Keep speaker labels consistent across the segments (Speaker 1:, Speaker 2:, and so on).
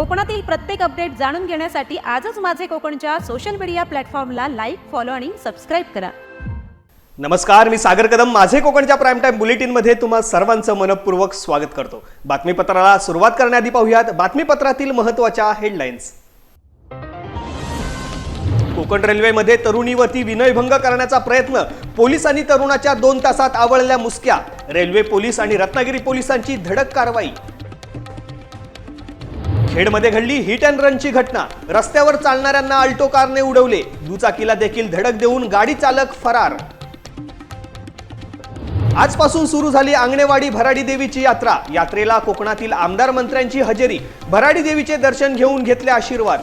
Speaker 1: कोकणातील प्रत्येक अपडेट जाणून घेण्यासाठी आजच माझे कोकणच्या सोशल मीडिया प्लॅटफॉर्मला लाईक, फॉलो आणि सबस्क्राईब करा.
Speaker 2: नमस्कार, मी सागर कदम. माझे कोकणच्या प्राईम टाइम बुलेटिन मध्ये तुम्हा सर्वांचं मनपूर्वक स्वागत करतो. बातमीपत्राला सुरुवात करण्याआधी पाहूयात बातमीपत्रातील महत्त्वाच्या हेडलाईन्स. कोकण रेल्वेमध्ये तरुणीवरती विनयभंग करण्याचा प्रयत्न, पोलिसांनी तरुणाच्या 2 तासात आवळल्या मुसक्या. रेल्वे पोलीस आणि रत्नागिरी पोलिसांची धडक कारवाई. खेडमध्ये घडली हिट अँड रनची घटना, रस्त्यावर चालणाऱ्यांना अल्टो कारने उडवले, दुचाकीला देखील धडक देऊन गाडी चालक फरार. आजपासून सुरू झाली आंगणेवाडी भराडी देवीची यात्रा. यात्रेला कोकणातील आमदार मंत्र्यांची हजेरी. भराडी देवीचे दर्शन घेऊन घेतले आशीर्वाद.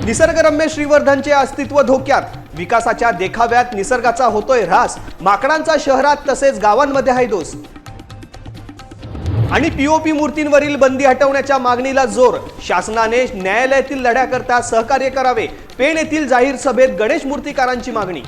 Speaker 2: निसर्गरम्य श्रीवर्धनचे अस्तित्व धोक्यात, विकासाच्या देखाव्यात निसर्गाचा होतोय ऱ्हास. माकडांचा शहरात तसेच गावांमध्ये हैदोस. आणि पीओपी मूर्तींवरील बंदी हटवण्याच्या मागणीला जोर. शासनाने न्यायालयातील लढ्याकरता सहकार्य करावे. पेण येथील जाहीर सभेत गणेश मूर्तीकारांची मागणी.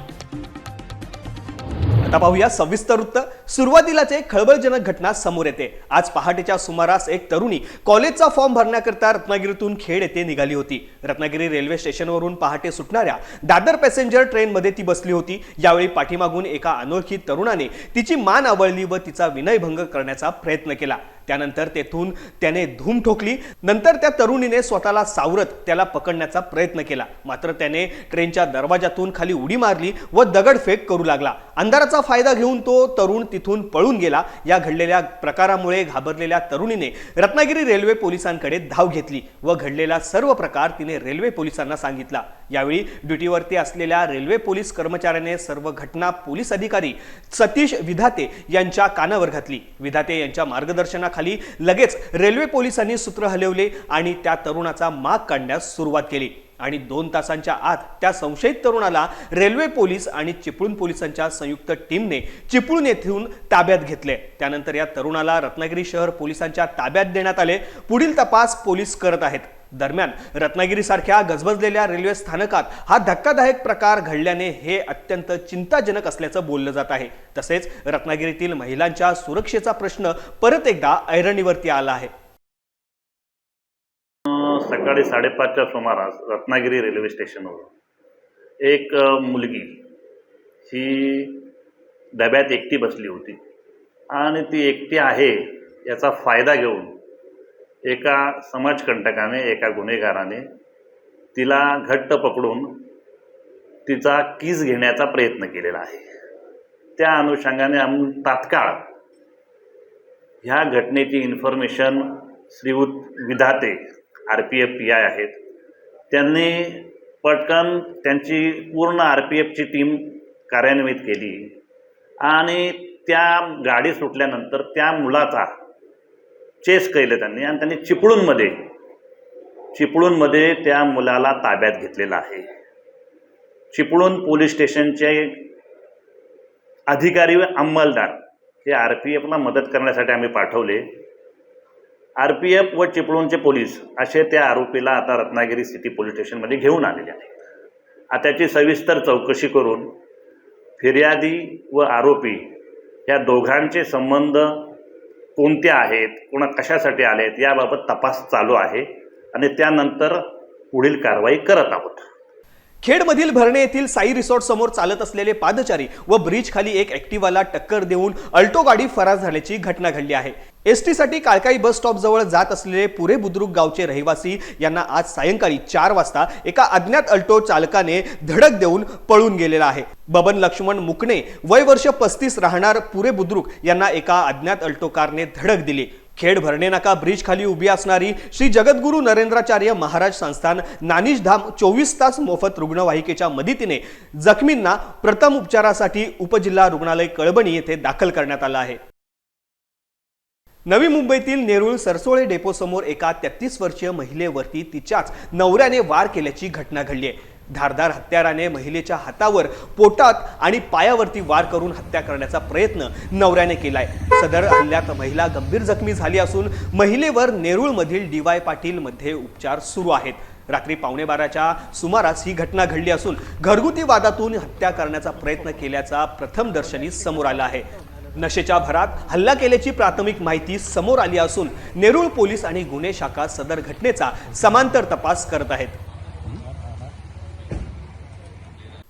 Speaker 2: आता पाहूया सविस्तर वृत्त. सुरुवातीलाच एक खळबळजनक घटना समोर येते. आज पहाटेच्या सुमारास एक तरुणी कॉलेजचा फॉर्म भरण्याकरता रत्नागिरीतून खेड येथे निघाली होती. रत्नागिरी रेल्वे स्टेशनवरून पहाटे सुटणाऱ्या दादर पॅसेंजर ट्रेनमध्ये ती बसली होती. यावेळी पाठीमागून एका अनोळखी तरुणाने तिची मान आवळली व तिचा विनयभंग करण्याचा प्रयत्न केला. त्यानंतर तेथून त्याने धूम ठोकली. नंतर त्या तरुणीने स्वतःला सावरत त्याला पकडण्याचा प्रयत्न केला. मात्र त्याने ट्रेनच्या दरवाजातून खाली उडी मारली व दगडफेक करू लागला. अंधाराचा फायदा घेऊन तो तरुण तिथून पळून गेला. या घडलेल्या प्रकारामुळे घाबरलेल्या तरुणीने रत्नागिरी रेल्वे पोलिसांकडे धाव घेतली व घडलेला सर्व प्रकार तिने रेल्वे पोलिसांना सांगितला. यावेळी ड्युटीवरती असलेल्या रेल्वे पोलीस कर्मचाऱ्याने सर्व घटना पोलीस अधिकारी सतीश विधाते यांच्या कानावर घातली. विधाते यांच्या मार्गदर्शनाखाली लगेच रेल्वे पोलिसांनी सूत्र हलवले आणि त्या तरुणाचा माग काढण्यास सुरुवात केली. आणि 2 तासांच्या आत त्या संशयित तरुणाला रेल्वे पोलीस आणि चिपळूण पोलिसांच्या संयुक्त टीमने चिपळूण येथून ताब्यात घेतले. त्यानंतर या तरुणाला रत्नागिरी शहर पोलिसांच्या ताब्यात देण्यात आले. पुढील तपास पोलीस करत आहेत. दरम्यान रत्नागिरीसारख्या गजबजलेल्या रेल्वे स्थानकात हा धक्कादायक प्रकार घडल्याने हे अत्यंत चिंताजनक असल्याचं बोललं जात आहे. तसेच रत्नागिरीतील महिलांच्या सुरक्षेचा प्रश्न परत एकदा ऐरणीवरती आला आहे.
Speaker 3: सकाळी 5:30च्या सुमारास रत्नागिरी रेल्वे स्टेशनवर एक मुलगी ही डब्यात एकटी बसली होती आणि ती एकटी आहे याचा फायदा घेऊन एका समाजकंटकाने, एका गुन्हेगाराने तिला घट्ट पकडून तिचा कीस घेण्याचा प्रयत्न केलेला आहे. त्या अनुषंगाने आम्ही तात्काळ ह्या घटनेची इन्फॉर्मेशन श्रीयुत विधाते RPF PI आहेत, त्यांनी पटकन त्यांची पूर्ण RPFची टीम कार्यान्वित केली आणि त्या गाडी सुटल्यानंतर त्या मुलाचा चेस केलं त्यांनी आणि त्यांनी चिपळूणमध्ये त्या मुलाला ताब्यात घेतलेला आहे. चिपळूण पोलीस स्टेशनचे अधिकारी व अंमलदार हे RPFला मदत करण्यासाठी आम्ही पाठवले. RPF व चिपळूणचे पोलीस असे त्या आरोपीला आता रत्नागिरी सिटी पोलीस स्टेशनमध्ये घेऊन आलेले आहेत. आता त्याची सविस्तर चौकशी करून फिर्यादी व आरोपी या दोघांचे संबंध कोणते आहेत, कोणा कशासाठी आले आहेत याबाबत तपास चालू आहे आणि त्यानंतर पुढील कारवाई करत आहोत.
Speaker 2: खेडमधील भरणे येथील साई रिसॉर्ट समोर चालत असलेले पादचारी व ब्रिज खाली एक ॲक्टिवाला टक्कर देऊन अल्टो गाडी फरार झाल्याची घटना घडली आहे. एसटी साठी काळकाई बस स्टॉप जवळ जात असलेले पुरे बुद्रुक गावचे रहिवासी यांना आज सायंकाळी 4 वाजता एका अज्ञात अल्टो चालकाने धडक देऊन पळून गेलेला आहे. बबन लक्ष्मण मुकणे वय वर्ष 35 राहणार पुरे बुद्रुक यांना एका अज्ञात अल्टो कारने धडक दिली. खेड भरणे नाका ब्रिज खाली उभी असणारी श्री जगद्गुरु नरेंद्राचार्य महाराज संस्थान नानिश धाम 24 तास मोफत रुग्णवाहिकेच्या मदतीने जखमींना प्रथम उपचारासाठी उपजिल्हा रुग्णालय कळबणी येथे दाखल करण्यात आलं आहे. नवी मुंबईतील नेरूळ सरसोळे डेपो समोर एका 33 वर्षीय महिलेवरती तिच्याच नवऱ्याने वार केल्याची घटना घडली आहे. धारदार हत्याराने महिलेच्या हातावर, पोटात आणि पायावरती वार करून हत्या करण्याचा प्रयत्न नवऱ्याने केलाय. सदर हल्ल्यात महिला गंभीर जखमी झाली असून महिलेवर नेरूळमधील DY पाटील मध्ये उपचार सुरू आहेत. रात्री 12:15च्या सुमारास ही घटना घडली असून घरगुती वादातून हत्या करण्याचा प्रयत्न केल्याचा प्रथमदर्शनी समोर आला आहे. नशेच्या भरात हल्ला केल्याची प्राथमिक माहिती समोर आली असून नेरूळ पोलीस आणि गुन्हे शाखा सदर घटनेचा समांतर तपास करत आहेत.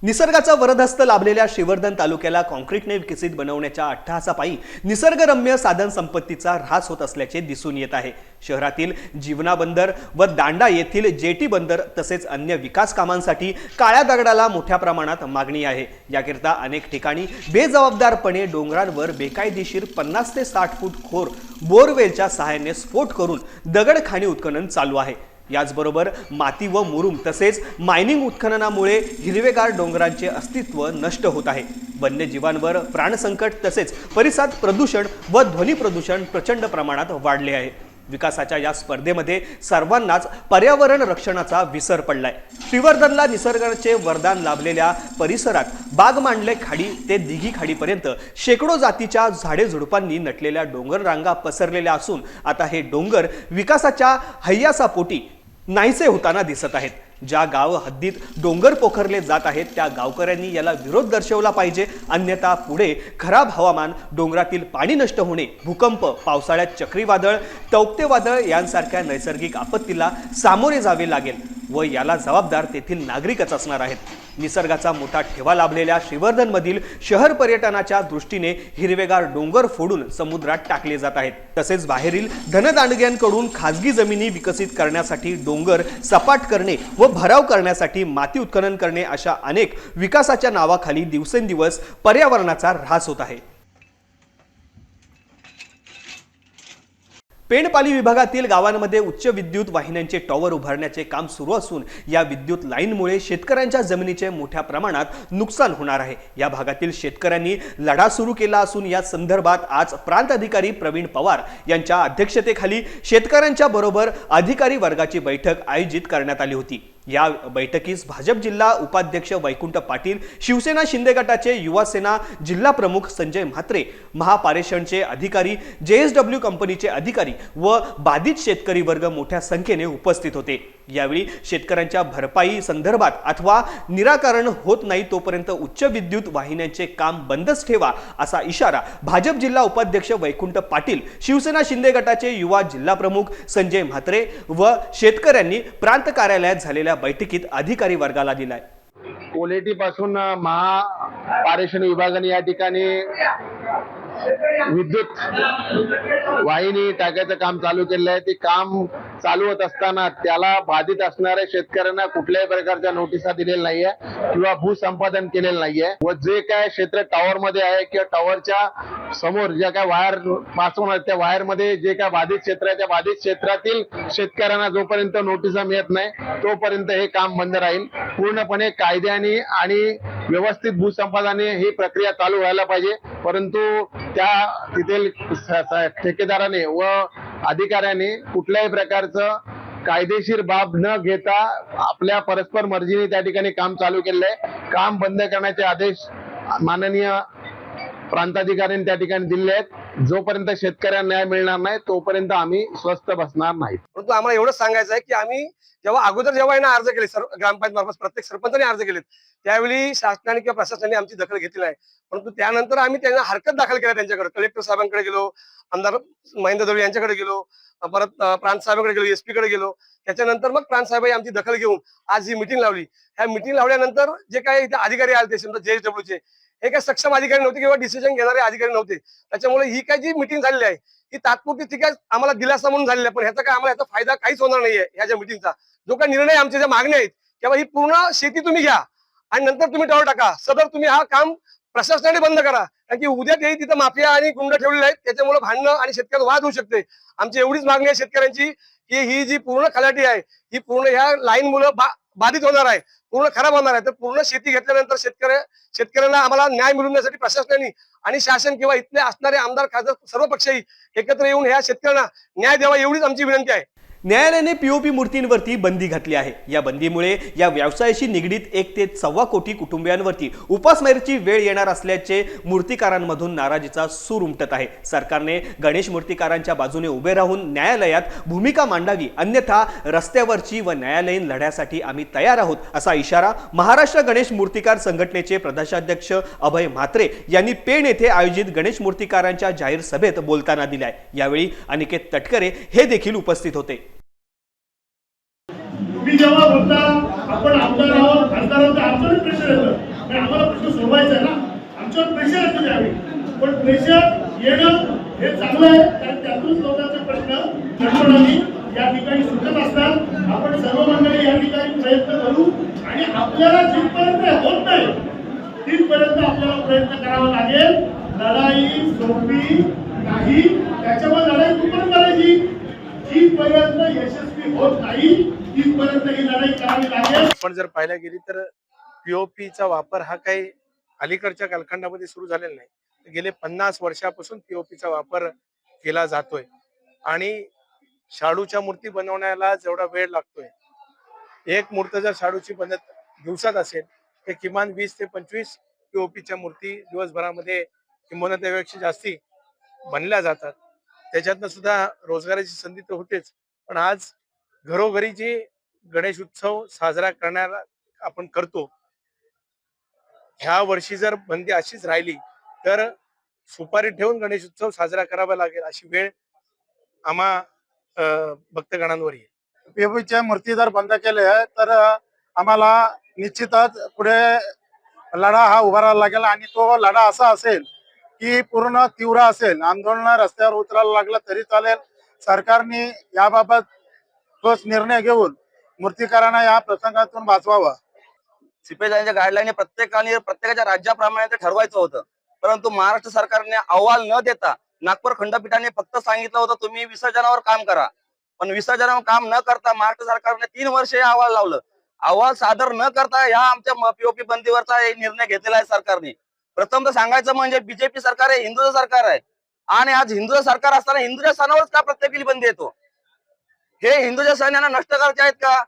Speaker 2: निसर्गाचा वरदहस्त लाभलेल्या श्रीवर्धन तालुक्याला कॉन्क्रीटने विकसित बनवण्याच्या अट्टहासापायी निसर्गरम्य साधन संपत्तीचा ऱ्हास होत असल्याचे दिसून येत आहे. शहरातील जीवना बंदर व दांडा येथील जेटी बंदर तसेच अन्य विकास कामांसाठी काळ्या दगडाला मोठ्या प्रमाणात मागणी आहे. याकरिता अनेक ठिकाणी बेजबाबदारपणे डोंगरांवर बेकायदेशीर 50 ते 60 फूट खोर बोरवेलच्या सहाय्याने स्फोट करून दगडखाणी उत्खनन चालू आहे. याचबरोबर माती व मुरुम तसेच मायनिंग उत्खननामुळे हिरवेगार डोंगरांचे अस्तित्व नष्ट होत आहे. वन्यजीवांवर प्राणसंकट तसेच परिसरात प्रदूषण व ध्वनी प्रदूषण प्रचंड प्रमाणात वाढले आहे. विकासाच्या या स्पर्धेमध्ये सर्वांनाच पर्यावरण रक्षणाचा विसर पडलाय. श्रीवर्धनला निसर्गाचे वरदान लाभलेल्या परिसरात बाग मांडले खाडी ते दिघी खाडीपर्यंत शेकडो जातीच्या झाडे झुडपांनी नटलेल्या डोंगर रांगा पसरलेल्या असून आता हे डोंगर विकासाच्या हय्यासापोटी नाहीसे होताना दिसत आहेत. ज्या गाव हद्दीत डोंगर पोखरले जात आहेत त्या गावकऱ्यांनी याला विरोध दर्शवला पाहिजे. अन्यथा पुढे खराब हवामान, डोंगरातील पाणी नष्ट होणे, भूकंप, पावसाळ्यात चक्रीवादळ, तौक्ते वादळ यांसारख्या नैसर्गिक आपत्तीला सामोरे जावे लागेल व याला जबाबदार तेथील नागरिकच असणार आहेत. निसर्गाचा मोठा ठेवा लाभलेल्या श्रीवर्धनमधील शहर पर्यटनाच्या दृष्टीने हिरवेगार डोंगर फोडून समुद्रात टाकले जात आहेत. तसेच बाहेरील धनदांडग्यांकडून खाजगी जमिनी विकसित करण्यासाठी डोंगर सपाट करणे व भराव करण्यासाठी माती उत्खनन करणे अशा अनेक विकासाच्या नावाखाली दिवसेंदिवस पर्यावरणाचा ऱ्हास होत आहे. पेंडपाली विभागातील गावांमध्ये उच्च विद्युत वाहिन्यांचे टॉवर उभारण्याचे काम सुरू असून या विद्युत लाईनमुळे शेतकऱ्यांच्या जमिनीचे मोठ्या प्रमाणात नुकसान होणार आहे. या भागातील शेतकऱ्यांनी लढा सुरू केला असून या संदर्भात आज प्रांत अधिकारी प्रवीण पवार यांच्या अध्यक्षतेखाली शेतकऱ्यांच्या बरोबर अधिकारी वर्गाची बैठक आयोजित करण्यात आली होती. या बैठकीस भाजप जिल्हा उपाध्यक्ष वैकुंठ पाटील, शिवसेना शिंदे गटाचे युवा सेना जिल्हा प्रमुख संजय म्हात्रे, महापारेषणचे अधिकारी, JSW कंपनीचे अधिकारी व बाधित शेतकरी वर्ग मोठ्या संख्येने उपस्थित होते. यावेळी शेतकऱ्यांच्या भरपाई संदर्भात अथवा निराकरण होत नाही तोपर्यंत उच्च विद्युत वाहिन्यांचे काम बंदच ठेवा असा इशारा भाजप जिल्हा उपाध्यक्ष वैकुंठ पाटील, शिवसेना शिंदे गटाचे युवा जिल्हा प्रमुख संजय म्हात्रे व शेतकऱ्यांनी प्रांत कार्यालयात झालेल्या बैठकीत अधिकारी वर्गाला दिलाय.
Speaker 4: कोलेटी पासून महापारेषण विभागाने या ठिकाणी विद्युत वाहिनी टाकायचं काम चालू केलेलं आहे. ते काम चालू होत असताना त्याला बाधित असणाऱ्या शेतकऱ्यांना कुठल्याही प्रकारच्या नोटिसा दिलेल्या नाहीये किंवा भूसंपादन केलेलं नाहीये व जे काय क्षेत्र टॉवर मध्ये आहे किंवा टॉवरच्या समोर ज्या काय वायर पास होणार त्या वायर मध्ये जे काय बाधित क्षेत्र आहे त्या बाधित क्षेत्रातील शेतकऱ्यांना जोपर्यंत नोटिसा मिळत नाही तोपर्यंत हे काम बंद राहील. पूर्णपणे कायद्याने आणि व्यवस्थित भूसंपादनाने ही प्रक्रिया चालू व्हायला पाहिजे. परंतु त्या तिथील ठेकेदाराने व अधिकाऱ्याने कुठल्याही प्रकारचं कायदेशीर बाब न घेता आपल्या परस्पर मर्जीने त्या ठिकाणी काम चालू केलेलं आहे. काम बंद करण्याचे आदेश माननीय प्रांताधिकाऱ्यांनी त्या ठिकाणी दिले आहेत. जोपर्यंत शेतकऱ्यांना न्याय मिळणार नाही तोपर्यंत आम्ही स्वस्थ बसणार नाही.
Speaker 5: परंतु आम्हाला एवढंच सांगायचं आहे की आम्ही जेव्हा यांना अर्ज केले, ग्रामपंचायत मार्फत प्रत्येक सरपंचाने अर्ज केलेत, त्यावेळी शासनाने किंवा प्रशासनाने आमची दखल घेतली नाही. परंतु त्यानंतर आम्ही त्यांना हरकत दाखल केल्या त्यांच्याकडे. कलेक्टर साहेबांकडे गेलो, आमदार महेंद्र दळवी यांच्याकडे गेलो, परत प्रांत साहेबांकडे गेलो, SP कडे गेलो. त्याच्यानंतर मग प्रांत साहेब आमची दखल घेऊन आज ही मिटिंग लावली. ह्या मिटिंग लावल्यानंतर जे काही इथे अधिकारी आले समजा JSW चे, हे काही सक्षम अधिकारी नव्हते किंवा डिसिजन घेणारे अधिकारी नव्हते. त्याच्यामुळे ही काय जी मिटिंग झालेली आहे ही तात्पुरती ठीक आहे, आम्हाला दिलासा म्हणून झालेला आहे. पण ह्याचा काय आम्हाला याचा फायदा काहीच होणार नाहीये. ह्या ज्या मिटिंगचा जो काही निर्णय आमच्या ज्या मागण्या आहेत किंवा ही पूर्ण शेती तुम्ही घ्या आणि नंतर तुम्ही टॉवर टाका, सदर तुम्ही हा काम प्रशासनाने बंद करा. कारण की उद्या ते तिथं माफिया आणि गुंड ठेवलेले आहेत, त्याच्यामुळे भांडणं आणि शेतकऱ्यात वाद होऊ शकते. आमची एवढीच मागणी आहे शेतकऱ्यांची की ही जी पूर्ण खलाटी आहे ही पूर्ण ह्या लाईन मुळे बाधित होणार आहे, पूर्ण खराब होणार आहे. तर पूर्ण शेती घेतल्यानंतर शेतकऱ्यांना आम्हाला न्याय मिळवण्यासाठी प्रशासनाने आणि शासन किंवा इथले असणारे आमदार खासदार सर्व पक्षही एकत्र येऊन ह्या शेतकऱ्यांना न्याय द्यावा एवढीच आमची विनंती आहे.
Speaker 2: न्यायालयाने पीओपी मूर्तींवरती बंदी घातली आहे। या बंदीमुळे या व्यवसायाशी निगडीत 1 ते 1.25 कोटी कुटुंबियांवरती उपासमारीची वेळ येणार असल्याचे मूर्तिकारांमधून नाराजीचा सूर उमटत आहे। सरकारने गणेश मूर्तिकारांच्या बाजूने उभे राहून न्यायालयात भूमिका मांडावी, अन्यथा रस्त्यावरची व न्यायालयीन लढ्यासाठी आम्ही तयार आहोत, असा इशारा महाराष्ट्र गणेश मूर्तिकार संघटनेचे प्रदेशाध्यक्ष अभय म्हात्रे यांनी पेण येथे आयोजित गणेश मूर्तिकारांच्या जाहीर सभेत बोलताना दिलाय। यावेळी अनिकेत तटकरे हे देखील उपस्थित होते।
Speaker 6: तुम्ही जेव्हा बोलता आपण आमदार आहोत, खासदार आहोत, आमच्यावर प्रेशर येतं, पण आम्हाला प्रश्न सोडवायचा आहे ना, आमच्यावर प्रेशर येतं त्यावेळी। पण प्रेशर येणं हे चांगलं आहे, कारण त्यातूनच लोकांचे प्रश्न तत्परताने या ठिकाणी सुटत असतात। आपण सर्व मंडळी या ठिकाणी प्रयत्न करू आणि आपल्याला जिथपर्यंत होत नाही तिथपर्यंत आपल्याला प्रयत्न करावा लागेल। लढाई सोपी नाही, त्याच्यामुळे लढाई कुठपर्यंत करायची, जिथपर्यंत यशस्वी होत नाही तिथपर्यंत ही लढाई करावी लागेल।
Speaker 7: पण जर पाहायला गेली तर पीओपीचा वापर हा काही अलीकडच्या कालखंडामध्ये सुरू झालेला नाही। गेले 50 वर्षापासून पीओपीचा वापर केला जातोय आणि शाडूच्या मूर्ती बनवण्याला जेवढा वेळ लागतोय, एक मूर्त जर शाडूची बनत दिवसात असेल तर किमान 20 ते 25 पीओपीच्या मूर्ती दिवसभरामध्ये किंवा त्यापेक्षा जास्ती बनल्या जातात। त्याच्यातनं सुद्धा रोजगाराची संधी तर होतेच, पण आज घरोघरी जे गणेश उत्सव साजरा करण्याला आपण करतो, ह्या वर्षी जर बंदी अशीच राहिली तर सुपारी ठेवून गणेश उत्सव साजरा करावा लागेल अशी वेळ आम्हा भक्तगणांवर येईल।
Speaker 6: पीओपीच्या मूर्ती जर बंद केल्या तर आम्हाला निश्चितच पुढे लढा हा उभारावा लागेल आणि तो लढा असा असेल की पूर्ण तीव्र असेल। आंदोलन रस्त्यावर उतरायला लागलं तरी चालेल। सरकारने याबाबत ठोस निर्णय घेऊन मूर्तिकारांना या प्रसंगातून वाचवावा।
Speaker 8: सीपेजांच्या गाईडलाईन प्रत्येकाच्या राज्याप्रमाणे ते ठरवायचं होतं, परंतु महाराष्ट्र सरकारने अहवाल न देता नागपूर खंडपीठाने फक्त सांगितलं होतं तुम्ही विसर्जनावर काम करा, पण विसर्जनावर काम न करता महाराष्ट्र सरकारने 3 वर्ष हे अहवाल लावलं। अहवाल सादर न करता या आमच्या पीओपी बंदीवरचा निर्णय घेतलेला आहे सरकारने। प्रथम तर सांगायचं म्हणजे बीजेपी सरकार आहे, हिंदूचं सरकार आहे, आणि आज हिंदूचं सरकार असताना हिंदूच्या सणावरच का प्रत्येक बंदी येतो? हे हिंदूच्या सण यांना नष्ट करायचे आहेत का?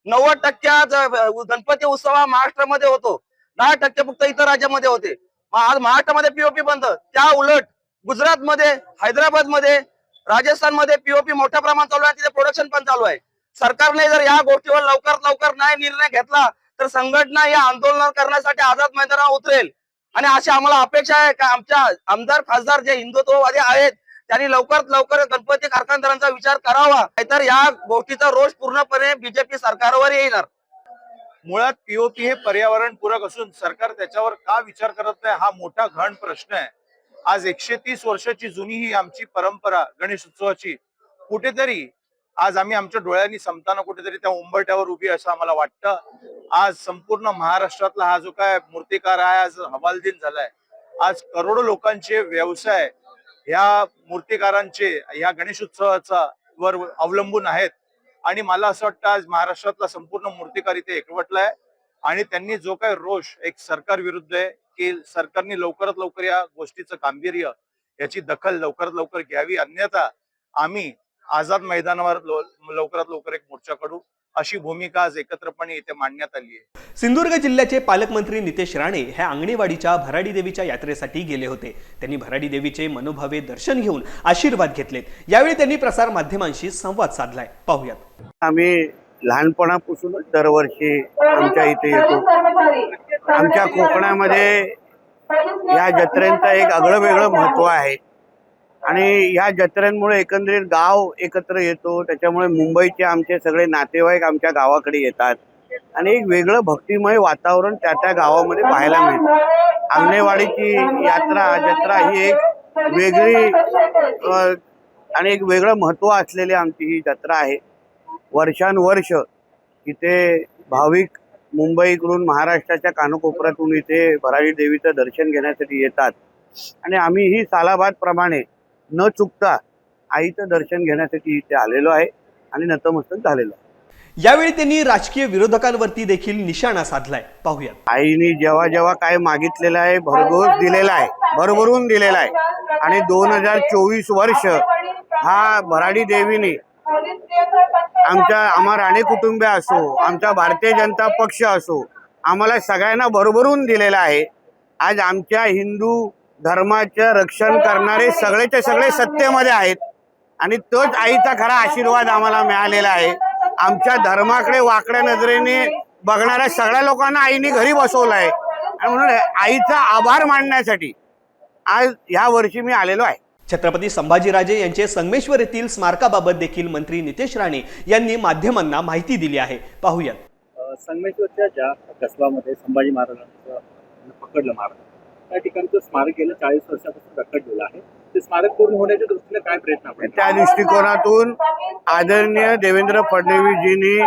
Speaker 8: 90% गणपती उत्सव हा महाराष्ट्रामध्ये होतो, 10% फक्त इतर राज्यामध्ये होते। आज महाराष्ट्रामध्ये पीओपी बंद, त्या उलट गुजरातमध्ये, हैदराबादमध्ये, राजस्थानमध्ये पीओपी मोठ्या प्रमाणात चालू आहे, तिथे प्रोडक्शन पण चालू आहे। सरकारने जर या गोष्टीवर लवकरात लवकर नाही निर्णय घेतला तर संघटना या आंदोलन करण्यासाठी आझाद मैदानावर उतरेल। आणि अशी आम्हाला अपेक्षा आहे का आमच्या आमदार खासदार जे हिंदुत्ववादी आहेत त्यांनी लवकरात लवकर गणपती कारखानदारांचा विचार करावा, नाहीतर या गोष्टीचा रोष पूर्णपणे बीजेपी सरकारवर येणार।
Speaker 7: मुळात पीओपी हे पर्यावरण पूरक असून सरकार त्याच्यावर का विचार करत नाही हा मोठा गहन प्रश्न आहे। आज 130 वर्षाची जुनी ही आमची परंपरा गणेश उत्सवाची कुठेतरी आज आम्ही आमच्या डोळ्यांनी समताना कुठेतरी त्या उंबरठ्यावर उभी असं आम्हाला वाटतं। आज संपूर्ण महाराष्ट्रातला हा जो काय मूर्तिकार आहे आज हवालदिन झालाय। आज करोडो लोकांचे व्यवसाय या मूर्तिकारांचे या गणेश उत्सवाचा वर अवलंबून आहेत आणि मला असं वाटतं आज महाराष्ट्रातला संपूर्ण मूर्तिकार इथे एकवटलाय आणि त्यांनी जो काही रोष एक सरकार विरुद्ध आहे की सरकारने लवकरात लवकर या गोष्टीचं गांभीर्य याची दखल लवकरात लवकर घ्यावी, अन्यथा आम्ही आझाद मैदानावर लवकरात लवकर एक मोर्चा काढू अशी भूमिका आज एकत्रपणे इथे मांडण्यात आली आहे।
Speaker 2: सिंधुदुर्ग जिल्ह्याचे पालकमंत्री नितेश राणे हे अंगणेवाडीच्या भराडी देवीच्या यात्रेसाठी गेले होते। त्यांनी भराडी देवीचे मनोभावे दर्शन घेऊन आशीर्वाद घेतलेत। यावेळी त्यांनी प्रसार माध्यमांशी संवाद साधलाय, पाहूयात।
Speaker 9: आम्ही लहानपणापासूनच दरवर्षी आमच्या इथे येतो। आमच्या कोकणामध्ये या जत्रेंचं एक आगळं वेगळं महत्त्व आहे आणि या जत्रेंमुळे एकंदरीत गाव एकत्र येतो। त्याच्यामुळे मुंबईचे आमचे सगळे नातेवाईक आमच्या गावाकडे येतात आणि एक वेगळं भक्तिमय वातावरण त्या गावामध्ये पाहायला मिळतं। अंगणेवाडीची जत्रा ही एक वेगळी आणि एक वेगळं महत्त्व असलेली आमची ही जत्रा आहे। वर्षानुवर्ष इथे भाविक मुंबईकडून महाराष्ट्राच्या कानाकोपऱ्यातून इथे भराडी देवीचं दर्शन घेण्यासाठी येतात आणि आम्हीही सालाबादप्रमाणे न चुकता आईचं दर्शन घेण्यासाठी इथे आलेलो आहे आणि नतमस्तक झालेलो आहे।
Speaker 2: यावेळी त्यांनी राजकीय विरोधकांवरती देखील निशाणा साधलाय, पाहूयात।
Speaker 9: आईने जेव्हा जेव्हा काय मागितलेलं आहे भरघोस दिलेला आहे, भरभरून दिलेला आहे आणि 2024 वर्ष हा भराडी देवीने आम्हा राणे कुटुंबीय असो, आमचा भारतीय जनता पक्ष असो, आम्हाला सगळ्यांना भरभरून दिलेला आहे. आज आमच्या हिंदू धर्माचं रक्षण करणारे सगळेचे सगळे सत्तेमध्ये आहेत आणि तोच आईचा खरा आशीर्वाद आम्हाला मिळालेला आहे. आमच्या धर्माकडे वाकड्या नजरेने बघणाऱ्या सगळ्या लोकांना आईने घरी बसवलं आहे आणि म्हणून आईचा आभार मानण्यासाठी आज ह्या वर्षी मी आलेलो आहे.
Speaker 2: छत्रपती संभाजीराजे यांचे संगमेश्वर येथील स्मारकाबाबत देखील मंत्री नितेश राणे यांनी माध्यमांना माहिती दिली आहे. पाहूयात.
Speaker 10: संगमेश्वरच्या ज्या कसबामध्ये संभाजी महाराजांचं पकडलं महाराज, त्या ठिकाणचं स्मारक गेल्या 40 वर्षापासून रखडलेलं आहे. ते स्मारक पूर्ण होण्याच्या दृष्टीने काय प्रयत्न आपण
Speaker 9: त्या दृष्टिकोनातून आदरणीय देवेंद्र फडणवीसजींनी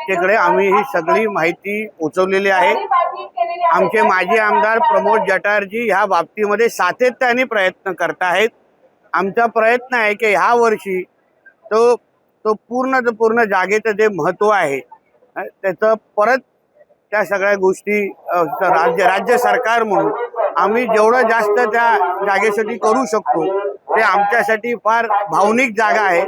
Speaker 9: तिकडे आम्ही ही सगळी माहिती पोहोचवलेली आहे. आमचे माजी आमदार प्रमोद जठारजी ह्या बाबतीमध्ये सातत्याने प्रयत्न करत आहेत. आमचा प्रयत्न आहे की ह्या वर्षी तो पूर्ण जागेचं जे महत्त्व आहे त्याचं परत त्या सगळ्या गोष्टी राज्य सरकार म्हणून आम्ही जेवढं जास्त त्या जागेसाठी करू शकतो ते आमच्यासाठी फार भावनिक जागा आहे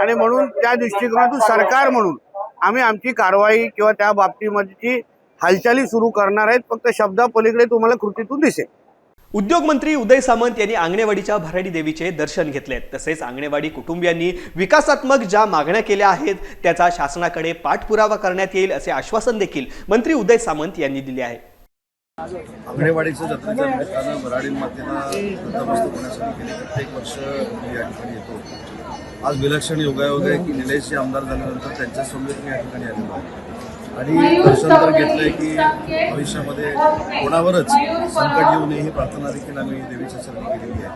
Speaker 9: आणि म्हणून त्या दृष्टिकोनातून सरकार म्हणून आम्ही आमची कारवाई किंवा त्या बाबतीमध्ये हालचाली सुरू करणार आहेत. फक्त शब्दापलीकडे तुम्हाला कृतीतून दिसेल.
Speaker 2: उद्योग मंत्री उदय सामंत यांनी आंगणेवाडीच्या भराडी देवीचे दर्शन घेतले. तसेच आंगणेवाडी कुटुंबियांनी विकासात्मक ज्या मागण्या केल्या आहेत त्याचा शासनाकडे पाठपुरावा करण्यात येईल असे आश्वासन देखील मंत्री उदय सामंत यांनी दिले आहे.
Speaker 11: आंगणेवाडीचं जत्रेच्या निमित्तानं भराडी मातेला नतमस्तक होण्यासाठी गेले प्रत्येक वर्ष मी या ठिकाणी येतो. आज विलक्षण योगायोग आहे की निलेशजी आमदार झाल्यानंतर त्यांच्यासमवेत मी या ठिकाणी आलेलो आहे आणि दर्शन तर घेतलंय की भविष्यामध्ये कोणावरच संकट येऊ नये ही प्रार्थना देखील आम्ही देवीच्या चरणी केलेली आहे.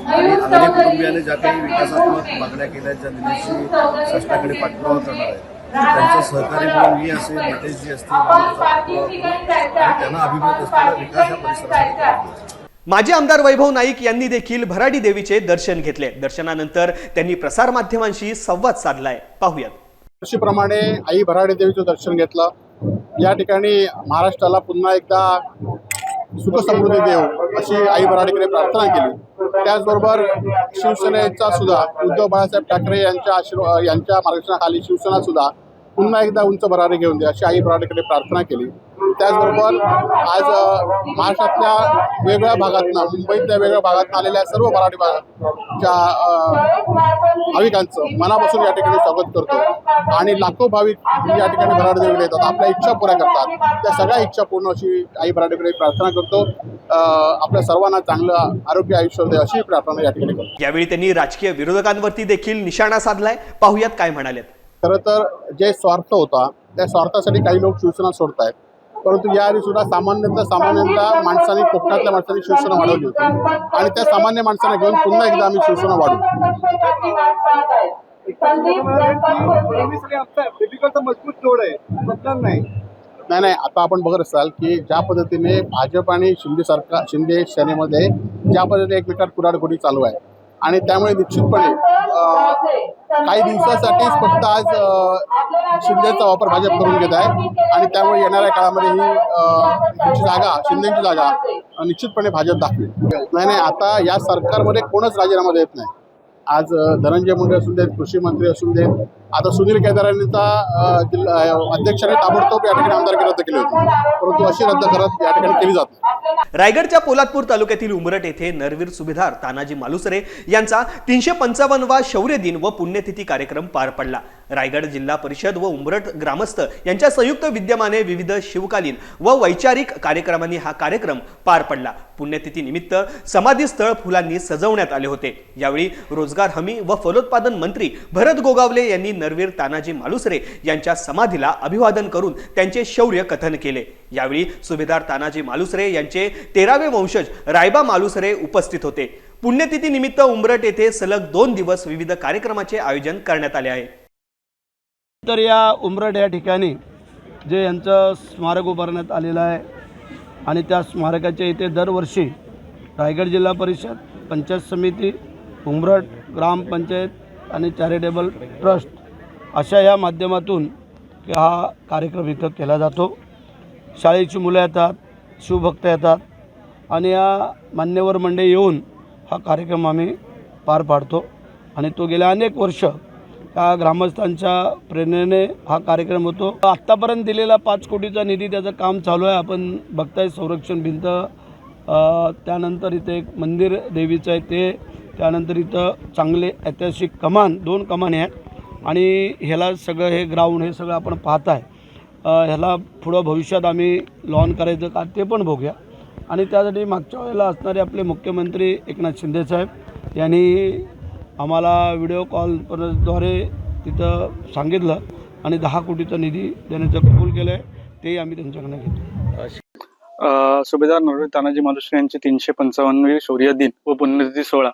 Speaker 11: आणि अंगणे कुटुंबियाने ज्या काही विकासात्मक मागण्या केल्या ज्या निलेशजी शासनाकडे पाठपुरावा करणार आहे त्यांचं सहकार्य म्हणून मी असेल, नितेशजी असतील, त्यांना अभिप्रेत असलेला विकास या परिसरात.
Speaker 2: माजी आमदार वैभव नाईक यांनी देखील भराडी देवीचे दर्शन घेतले. दर्शनानंतर त्यांनी प्रसारमाध्यमांशी संवाद साधलाय. पाहूयात.
Speaker 4: वर्षीप्रमाणे आई भराडी देवीचं दर्शन घेतलं. या ठिकाणी महाराष्ट्राला पुन्हा एकदा सुख समृद्धी देव अशी आई भराडीकडे प्रार्थना केली. त्याचबरोबर शिवसेनेचा सुद्धा उद्धव बाळासाहेब ठाकरे यांच्या मार्गदर्शनाखाली शिवसेना सुद्धा पुन्हा एकदा उंच भरारी घेऊन दे अशी आई भराडीकडे प्रार्थना केली. त्याचबरोबर आज महाराष्ट्रातल्या वेगवेगळ्या भागातनं, मुंबईतल्या वेगवेगळ्या भागातून आलेल्या सर्व भराडी भागाच्या भाविकांचं मनापासून या ठिकाणी स्वागत करतो आणि लाखो भाविक या ठिकाणी भराडी देवीला येतात, आपल्या इच्छा पुऱ्या करतात. त्या सगळ्या इच्छा पूर्ण अशी आई भराडीकडे प्रार्थना करतो. आपल्या सर्वांना चांगलं आरोग्य आयुष्य दे अशी प्रार्थना या ठिकाणी करतो.
Speaker 2: यावेळी त्यांनी राजकीय विरोधकांवरती देखील निशाणा साधलाय. पाहूयात काय म्हणालेत.
Speaker 4: खरं तर जे स्वार्थ होता त्या स्वार्थासाठी काही लोक शिवसेना सोडतायत, परंतु याआधी सुद्धा सामान्यतः माणसांनी, कोकणातल्या माणसांनी शिवसेना वाढवली होती आणि त्या सामान्य माणसांना घेऊन पुन्हा एकदा आम्ही शिवसेना वाढवू.
Speaker 7: मजबूत जोड आहे
Speaker 4: नाही, आता आपण बघत असाल की ज्या पद्धतीने भाजप आणि शिंदे सेनेमध्ये ज्या पद्धतीने एकमेकात कुराडखोडी चालू आहे आणि त्यामुळे निश्चितपणे काही दिवसासाठीच फक्त आज शिंदेचा वापर भाजप करून घेत आहे आणि त्यामुळे येणाऱ्या काळामध्ये ही शिंदेची जागा निश्चितपणे भाजप दाखवेल. नाही, आता या सरकारमध्ये कोणच राजीनामा देत नाही. आज धनंजय मुंडे असून देत, कृषी मंत्री असून देत, आता सुनील केदारांचा अध्यक्षाने ताबडतोब या ठिकाणी आमदारकी रद्द केली होती, परंतु अशी रद्द करत या ठिकाणी केली जाते.
Speaker 2: रायगडच्या पोलादपूर तालुक्यातील उंबरट येथे नरवीर सुभेदार तानाजी मालुसरे यांचा 355वा शौर्य दिन व पुण्यतिथी कार्यक्रम पार पडला. रायगड जिल्हा परिषद व उंबरट ग्रामस्थ यांच्या संयुक्त विद्यमाने विविध शिवकालीन व वैचारिक कार्यक्रमांनी हा कार्यक्रम पार पडला. पुण्यतिथी निमित्त समाधी स्थळ फुलांनी सजवण्यात आले होते. यावेळी रोजगार हमी व फलोत्पादन मंत्री भरत गोगावले यांनी नरवीर तानाजी मालुसरे यांच्या समाधीला अभिवादन करून त्यांचे शौर्य कथन केले. यावेळी सुभेदार तानाजी मालुसरे यांचे 13वे वंशज रायबा मालुसरे उपस्थित होते. पुण्यतिथी निमित्त उंबरट येथे सलग 2 दिवस विविध कार्यक्रमाचे आयोजन करण्यात आले आहे.
Speaker 12: तर या उंबरट या ठिकाणी जे यांचं स्मारक उभारण्यात आलेलं आहे आणि त्या स्मारकाच्या इथे दरवर्षी रायगड जिल्हा परिषद, पंचायत समिती, उंबरट ग्रामपंचायत आणि चॅरिटेबल ट्रस्ट अशा या माध्यमातून हा कार्यक्रम इथं केला जातो. शाळेची मुलं येतात, शिवभक्त येतात आणि या मान्यवर मंडळी येऊन हा कार्यक्रम आम्ही पार पाडतो आणि तो गेल्या अनेक वर्ष त्या ग्रामस्थांच्या प्रेरणेने हा कार्यक्रम होतो. आत्तापर्यंत दिलेला 5 कोटीचा निधी त्याचं काम चालू आहे. आपण बघताय संरक्षण भिंत, त्यानंतर इथे एक मंदिर देवीचं आहे ते, त्यानंतर इथं चांगले ऐतिहासिक कमान 2 कमाने आहेत आणि ह्याला सगळं हे ग्राउंड हे सगळं आपण पाहताय. ह्याला पुढं भविष्यात आम्ही लॉन करायचं का ते पण बघूया. आणि त्यासाठी मागच्या वेळेला असणारे आपले मुख्यमंत्री एकनाथ शिंदेसाहेब यांनी आम्हाला व्हिडिओ कॉलद्वारे तिथं सांगितलं आणि 10 कोटीचा निधी देण्याचं कबूल केलं आहे. ते आम्ही त्यांच्याकडनं घेतलं.
Speaker 13: सुभेदार नरहरी तानाजी मालुसरे यांचे 355वे शौर्य दिन व पुण्यतिथी सोहळा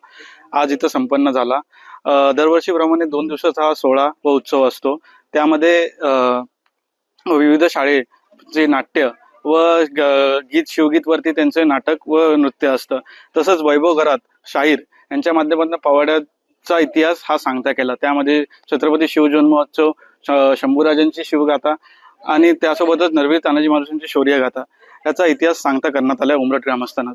Speaker 13: आज इथं संपन्न झाला. दरवर्षीप्रमाणे 2 दिवसाचा हा सोहळा व उत्सव असतो. त्यामध्ये विविध शाळेचे नाट्य व गीत शिवगीतवरती त्यांचे नाटक व नृत्य असतं. तसंच वैभव घरात शाहीर यांच्या माध्यमातून पवाड्याचा इतिहास हा सांगता केला. त्यामध्ये छत्रपती शिवजन्मोत्सव, शंभूराजांची शिवगाथा आणि त्यासोबतच नरहरी तानाजी मालुसरेंची शौर्यगाथा याचा इतिहास सांगता करण्यात आला उमरठ ग्रामस्थांना.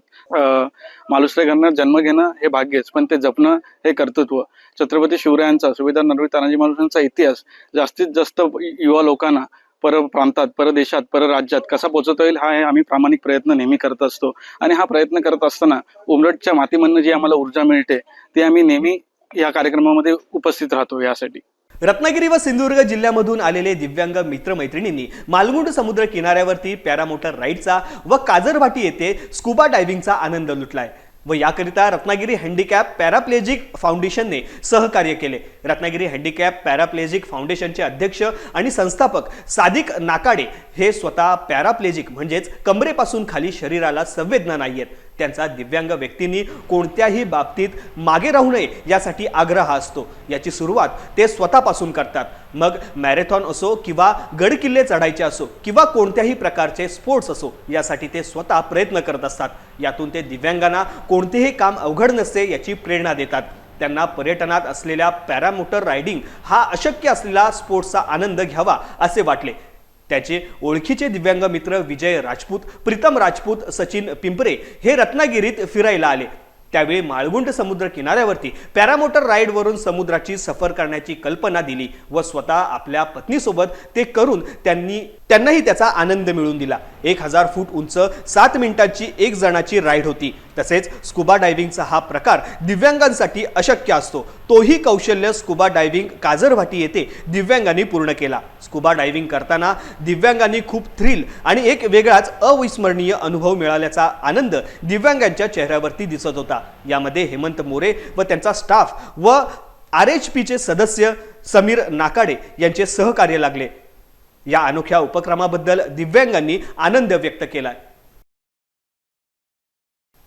Speaker 13: मालुसरे घराण्यात जन्म घेणं हे भाग्यच, पण ते जपणं हे कर्तृत्व. छत्रपती शिवरायांचा, सुभेदार नरहरी तानाजी मालुसरेंचा इतिहास जास्तीत जास्त युवा लोकांना परप्रांतात, परदेशात, परराज्यात कसा पोहोचवता येईल हा आम्ही प्रामाणिक प्रयत्न नेहमी करत असतो. आणि हा प्रयत्न करत असताना उमरठच्या मातीमधनं जी आम्हाला ऊर्जा मिळते ती आम्ही नेहमी या कार्यक्रमामध्ये उपस्थित राहतो. यासाठी
Speaker 2: रत्नागिरी व सिंधुदुर्ग जिल्ह्यामधून आलेले दिव्यांग मित्रमैत्रिणींनी मालगुंड समुद्र किनाऱ्यावरती पॅरामोटर राईडचा व काजरभाटी येथे स्कुबा डायव्हिंगचा आनंद लुटलाय व याकरिता रत्नागिरी हँडिकॅप पॅराप्लेजिक फाउंडेशनने सहकार्य केले. रत्नागिरी हँडिकॅप पॅराप्लेजिक फाउंडेशनचे अध्यक्ष आणि संस्थापक सादिक नाकाडे हे स्वतः पॅराप्लेजिक म्हणजेच कमरेपासून खाली शरीराला संवेदना नाहीयेत. त्यांचा दिव्यांग व्यक्तींनी कोणत्याही बाबतीत मागे राहू नये यासाठी आग्रह असतो. याची सुरुवात ते स्वतःपासून करतात. मग मॅरेथॉन असो किंवा गडकिल्ले चढायचे असो किंवा कोणत्याही प्रकारचे स्पोर्ट्स असो, यासाठी ते स्वतः प्रयत्न करत असतात. यातून ते दिव्यांगांना कोणतेही काम अवघड नसते याची प्रेरणा देतात. त्यांना पर्यटनात असलेल्या पॅरामोटर रायडिंग हा अशक्य असलेला स्पोर्ट्सचा आनंद घ्यावा असे वाटले. त्याचे ओळखीचे दिव्यांग मित्र विजय राजपूत, प्रीतम राजपूत, सचिन पिंपरे हे रत्नागिरीत फिरायला आले. त्यावेळी माळगुंड समुद्र किनाऱ्यावरती पॅरामोटर राईडवरून समुद्राची सफर करण्याची कल्पना दिली व स्वतः आपल्या पत्नीसोबत ते करून त्यांनाही त्याचा आनंद मिळवून दिला. 1000 फूट उंच 7 मिनिटांची 1 जणाची राईड होती. तसेच स्कुबा डायव्हिंगचा हा प्रकार दिव्यांगांसाठी अशक्य असतो. तोही कौशल्य स्कुबा डायव्हिंग काजरभाटी येथे दिव्यांगांनी पूर्ण केला. स्कुबा डायव्हिंग करताना दिव्यांगांनी खूप थ्रिल आणि एक वेगळाच अविस्मरणीय अनुभव मिळाल्याचा आनंद दिव्यांगांच्या चेहऱ्यावरती दिसत होता. यामध्ये हेमंत मोरे व त्यांचा स्टाफ व RHPचे सदस्य समीर नाकाडे यांचे सहकार्य लागले. या अनोख्या उपक्रमाबद्दल दिव्यांगांनी आनंद व्यक्त केला.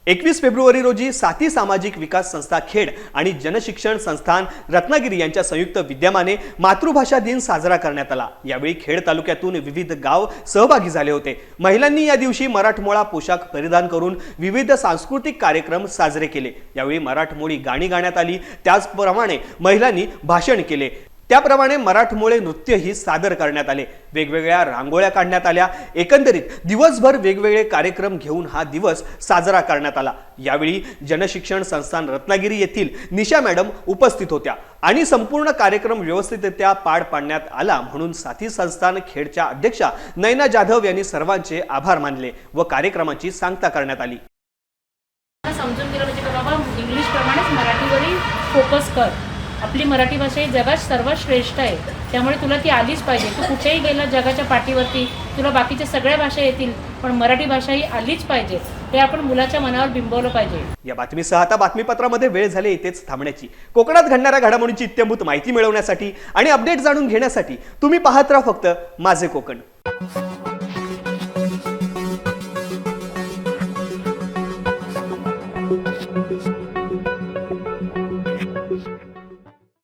Speaker 2: 21 फेब्रुवारी रोजी साथी सामाजिक विकास संस्था खेड आणि जनशिक्षण संस्थान रत्नागिरी यांच्या संयुक्त विद्यमाने मातृभाषा दिन साजरा करण्यात आला. यावेळी खेड तालुक्यातून विविध गाव सहभागी झाले होते. महिलांनी या दिवशी मराठमोळा पोशाख परिधान करून विविध सांस्कृतिक कार्यक्रम साजरे केले. यावेळी मराठमोळी गाणी गाण्यात आली. त्याचप्रमाणे महिलांनी भाषण केले. त्याप्रमाणे मराठमोळे नृत्यही सादर करण्यात आले. वेगवेगळ्या रांगोळ्या काढण्यात आल्या. एकंदरीत दिवसभर वेगवेगळे कार्यक्रम घेऊन हा दिवस साजरा करण्यात आला. यावेळी जनशिक्षण संस्थान रत्नागिरी येथील निशा मॅडम उपस्थित होत्या आणि संपूर्ण कार्यक्रम व्यवस्थितरित्या पार पाडण्यात आला म्हणून साथी संस्थान खेडच्या अध्यक्षा नयना जाधव यांनी सर्वांचे आभार मानले व कार्यक्रमाची सांगता करण्यात आली.
Speaker 14: समजून गेलं म्हणजे बाबा इंग्लिश प्रमाणेच मराठीवरही फोकस कर. आपली मराठी भाषा ही जगात सर्वात श्रेष्ठ आहे, त्यामुळे तुला ती आलीच पाहिजे. तू कुठेही गेला जगाच्या पाठीवरती तुला बाकीच्या सगळ्या भाषा येतील, पण मराठी भाषा ही आलीच पाहिजे. हे आपण मुलाच्या मनावर बिंबवलं पाहिजे.
Speaker 2: या बातमीसह आता बातमीपत्रामध्ये वेळ झाली इथेच थांबण्याची. कोकणात घडणाऱ्या घडामोडींची इत्थंभूत माहिती मिळवण्यासाठी आणि अपडेट जाणून घेण्यासाठी तुम्ही पाहत राहा फक्त माझे कोकण.